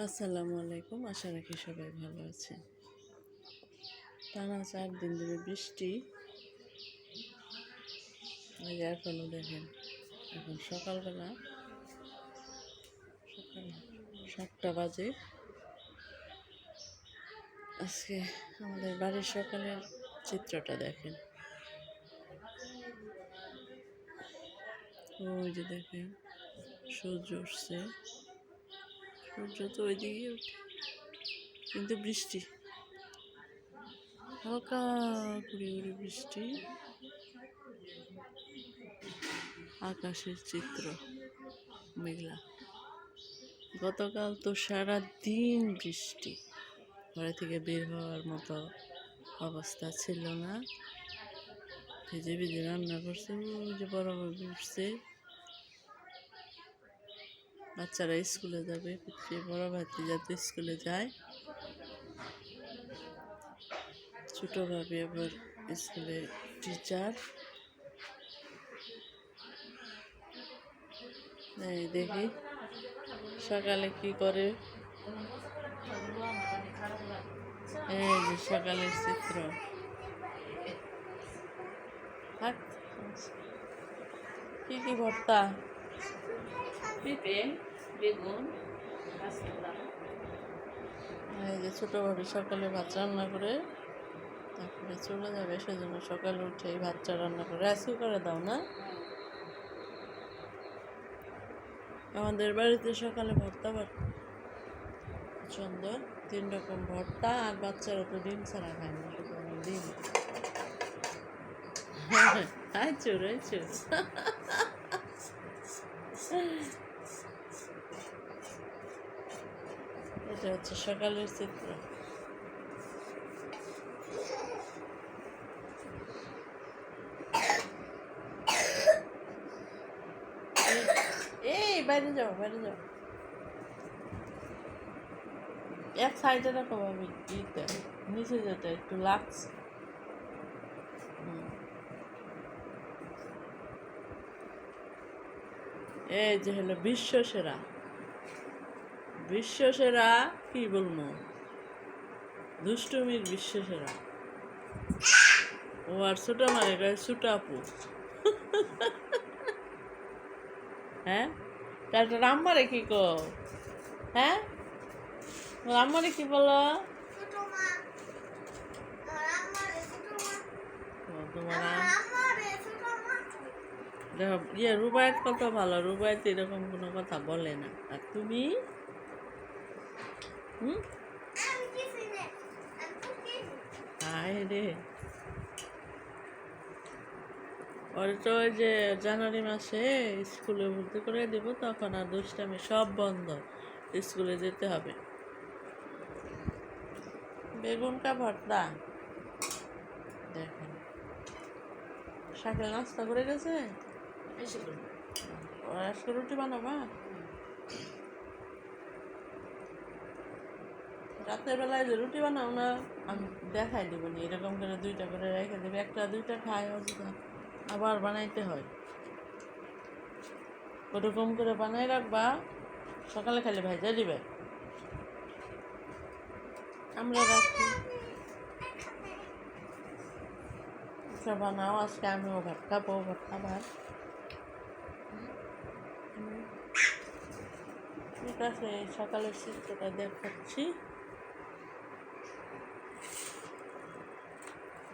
আসসালামু আলাইকুম। আশা রাখি সবাই ভালো আছেন। টানা 4 দিন ধরে বৃষ্টি। এই যে এখনও দেখেন, এখন সকালবেলা সকাল 7টা বাজে। আজকে আমাদের বাড়ির সকালের চিত্রটা দেখেন। ওই যে দেখেন সূর্য উঠছে, সূর্য তো ওইদিকে উঠে, কিন্তু বৃষ্টি হালকা করে বৃষ্টি। আকাশের চিত্র মেঘলা। গতকাল তো সারা দিন বৃষ্টি, ঘরে থেকে বের হওয়ার মতো অবস্থা ছিল না। ভিজে ভিজে রান্না করছে, ওই যে বড় ভাবি উঠছে, বাচ্চারা স্কুলে যাবে, বড় ভাতি যাতে স্কুলে যায়, ছোট ভাবি আবার স্কুলে টিচার। এই দেখি সকালে কি করে। এই যে সকালের চিত্র। কি কি ভর্তা? পেঁপে, বেগুন, এই যে ছোট ভাবি সকালে ভাত রান্না করে তারপরে চলে যাবে, সেজন্য সকালে উঠে ভাতটা রান্না করে আজকে করে দাও না। আমাদের বাড়িতে সকালে ভর্তা পছন্দ, 3 রকম ভর্তা। আর বাচ্চারা তো ডিম ছাড়া খায় না, শুধু ডিম। আইচুর আইচুর। এটা হচ্ছে সকালের চিত্র। এই বাইরে যাও, বাইরে যাও। এক সাইডে রাখো ভাবি, নিচে যেটা একটু লাগছে। এই যে হলো বিশ্বসেরা, বিশ্বসেরা কি বলবো, দুষ্টুমির বিশ্বসেরা। ও আর ছোট মারে গায়ে ছোট আপু। হ্যাঁ, তারপর রাম্মারে কি কো? হ্যাঁ, রাম্মারে কি বলো? দেখো রুবায়েত কত ভালো, রুবায়েত এরকম কোনো কথা বলে না। আর তুমি হায় রে। ওর তো ওই যে জানুয়ারি মাসে স্কুলে ভর্তি করে দেবো, তখন আর দুষ্টামি সব বন্ধ, স্কুলে যেতে হবে। বেগুন কা ভর্তা দেখেন। শাকের নাস্তা করে গেছে, ওরা আজকে রুটি বানাবা। রাতের বেলায় যে রুটি বানাও না, আমি দেখাই দেবো নি, এরকম করে 2টা করে রেখে দেবে, 1টা 2টা খায়, আবার বানাইতে হয়। ওরকম করে বানাই রাখবা, সকালে খালি ভেজে দিবে। আমরা রাখি বানাও, আজকে আমিও ভাত খাবো, ভাত খাবার। ঠিক আছে, সকালের চিত্রটা দেখাচ্ছি,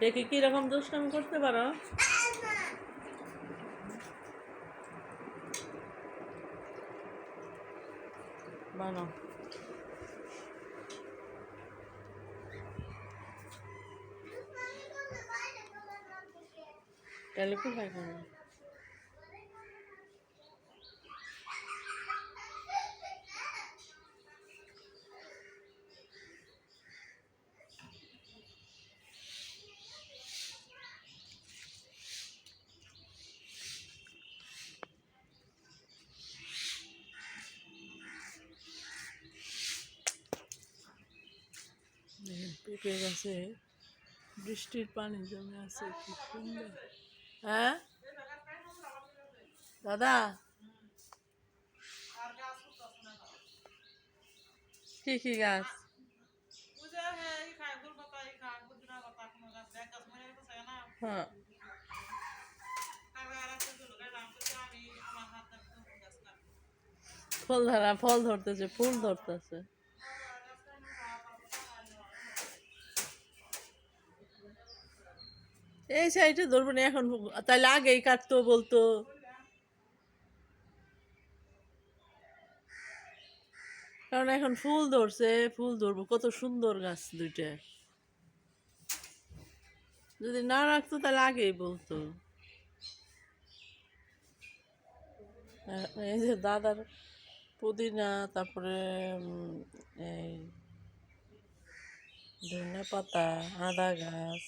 দেখি কিরকম দুষ্টামি করতে পারো। বানাও। তাহলে কোথায় খাবো? পেঁপে গাছে বৃষ্টির পানি জমে আছে, কি সুন্দর। হ্যাঁ দাদা, কি কি গাছ? হ্যাঁ, ফল ধরতেছে, ফুল ধরতেছে। এই সাইডে ধরবো না এখন, তাইলে আগেই কাটতো বলতো। কারণ এখন ফুল ধরছে, ফুল ধরবো, কত সুন্দর গাছ দুইটা। যদি না রাখতো তাহলে আগেই বলতো। এই যে দাদার পুদিনা, তারপরে এই ধনিয়া পাতা, আদা গাছ,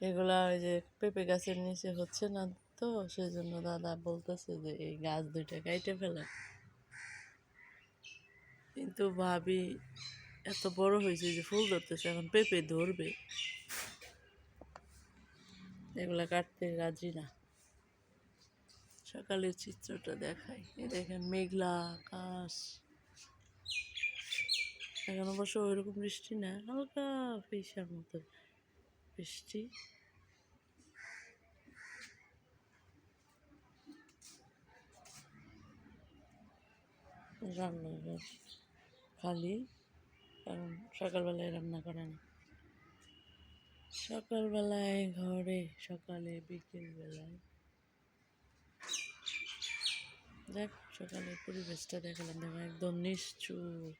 এগুলা ওই যে পেঁপে গাছের নিচে হচ্ছে না, তো সেই জন্য দাদা বলতেছে যে এই গাছ দুইটা কাইটে ফেলে। কিন্তু ভাবি এত বড় হয়েছে যে ফুল ধরতেছে, এখন পেঁপে ধরবে, এগুলা কাটতে রাজি না। সকালের চিত্রটা দেখাই, এই দেখেন মেঘলা আকাশ। এখন অবশ্য ওইরকম বৃষ্টি না, হালকা ফিসার মতো বৃষ্টি। রান্নাঘর খালি, কারণ সকালবেলায় রান্না করে না। সকালবেলায় ঘরে, সকালে বিকেল বেলায় দেখ, সকালের পরিবেশটা দেখালাম, দেখো একদম নিশ্চুপ।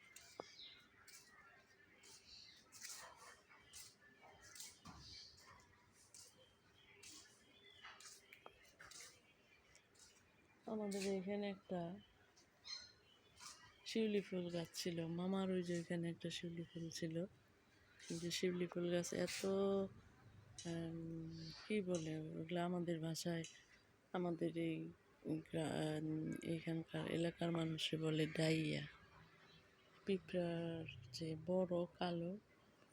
আমাদের এখানে একটা শিউলি ফুল গাছ ছিল, মামার ওই যে ওইখানে একটা শিউলি ফুল ছিল। কিন্তু শিউলি ফুল গাছ এত কি বলে ওগুলো আমাদের ভাষায়, আমাদের এই এইখানকার এলাকার মানুষে বলে ডাইয়া। পিঁপড়ার যে বড় কালো,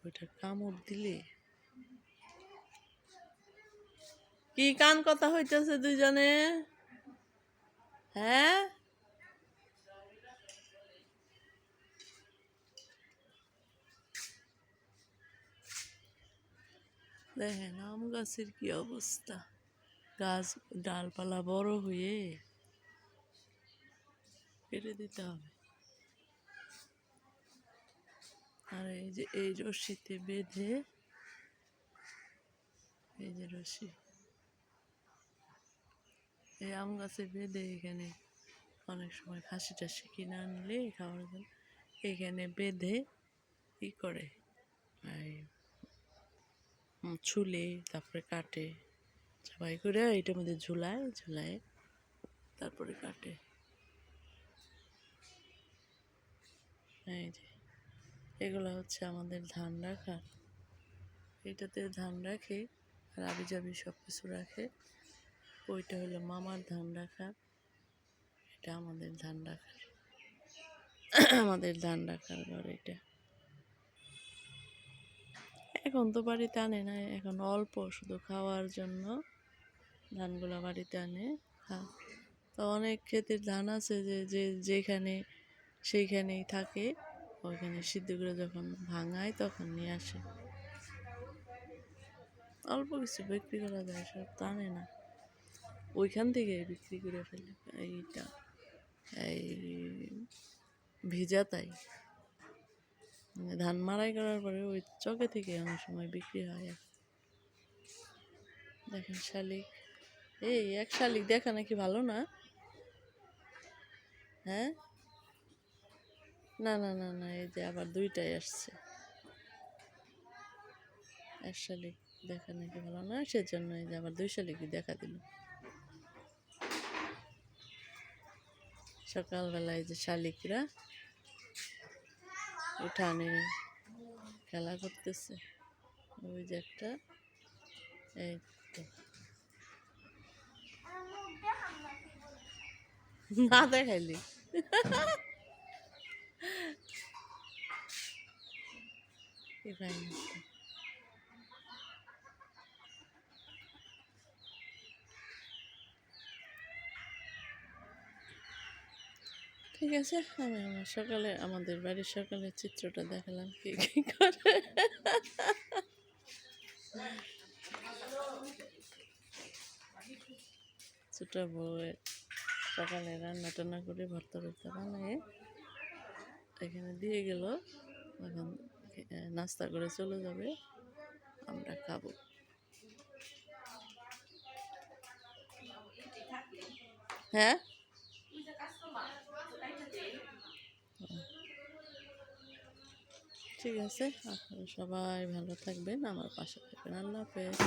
ওইটা কামড় দিলে। কি কান কথা হইতেছে দুইজনে? হ্যাঁ, দেখেন আম গাছের কি অবস্থা, গাছ ডালপালা বড় হয়ে কেটে দিতে হবে। আর এই যে এই রশিতে বেঁধে, এই যে রশি, এই আম গাছে বেঁধে এখানে অনেক সময় খাসি টাসি কিনে আনলে খাওয়ার জন্য এখানে বেঁধে ই করে, এই ছুলে তারপরে কাটে, সবাই করে এটার মধ্যে ঝুলায় ঝুলায় তারপরে কাটে। এই যে এগুলো হচ্ছে আমাদের ধান রাখা, এটাতে ধান রাখে আর আবি জাবি সব কিছু রাখে। ওইটা হলো মামার ধান রাখা, এটা আমাদের ধান রাখার আমাদের ধান রাখার ঘর এটা। এখন তো বাড়িতে আনে না, এখন অল্প শুধু খাওয়ার জন্য ধানগুলো বাড়িতে আনে। তো অনেক ক্ষেতের ধান আছে যে যে যেখানে সেইখানেই থাকে, ওইখানে সিদ্ধ করে যখন ভাঙায় তখন নিয়ে আসে। অল্প কিছু বিক্রি করা যায়, সব তো আনে না, ওইখান থেকে বিক্রি করে ফেলে। এইটা এই ভিজা তাই ধান মাড়াই করার পরে ওই চকে থেকে অনেক সময় বিক্রি হয়। দেখেন শালিক, এই এক শালিক দেখা নাকি ভালো না? হ্যাঁ, না না না না, এই যে আবার দুইটাই আসছে। এক শালিক দেখা নাকি ভালো না, সেজন্য এই যে আবার দুই শালিকই দেখা দিল। সকালবেলায় যে শালিকরা উঠানে খেলা করতেছে, ওই যে একটা, এই তো না দেখাইলি কি পাই না। ঠিক আছে, আমি আমার সকালে আমাদের বাড়ির সকালের চিত্রটা দেখালাম কি কি করে। ছোট বউয়ের সকালে রান্না টান্না করে ভর্তা টর্তা বানিয়ে এখানে দিয়ে গেল। এখন নাস্তা করে চলে যাবে, আমরা খাবো। হ্যাঁ, ঠিক আছে, আপনারা সবাই ভালো থাকবেন, আমার পাশে থাকবেন। আল্লাহ হাফেজ।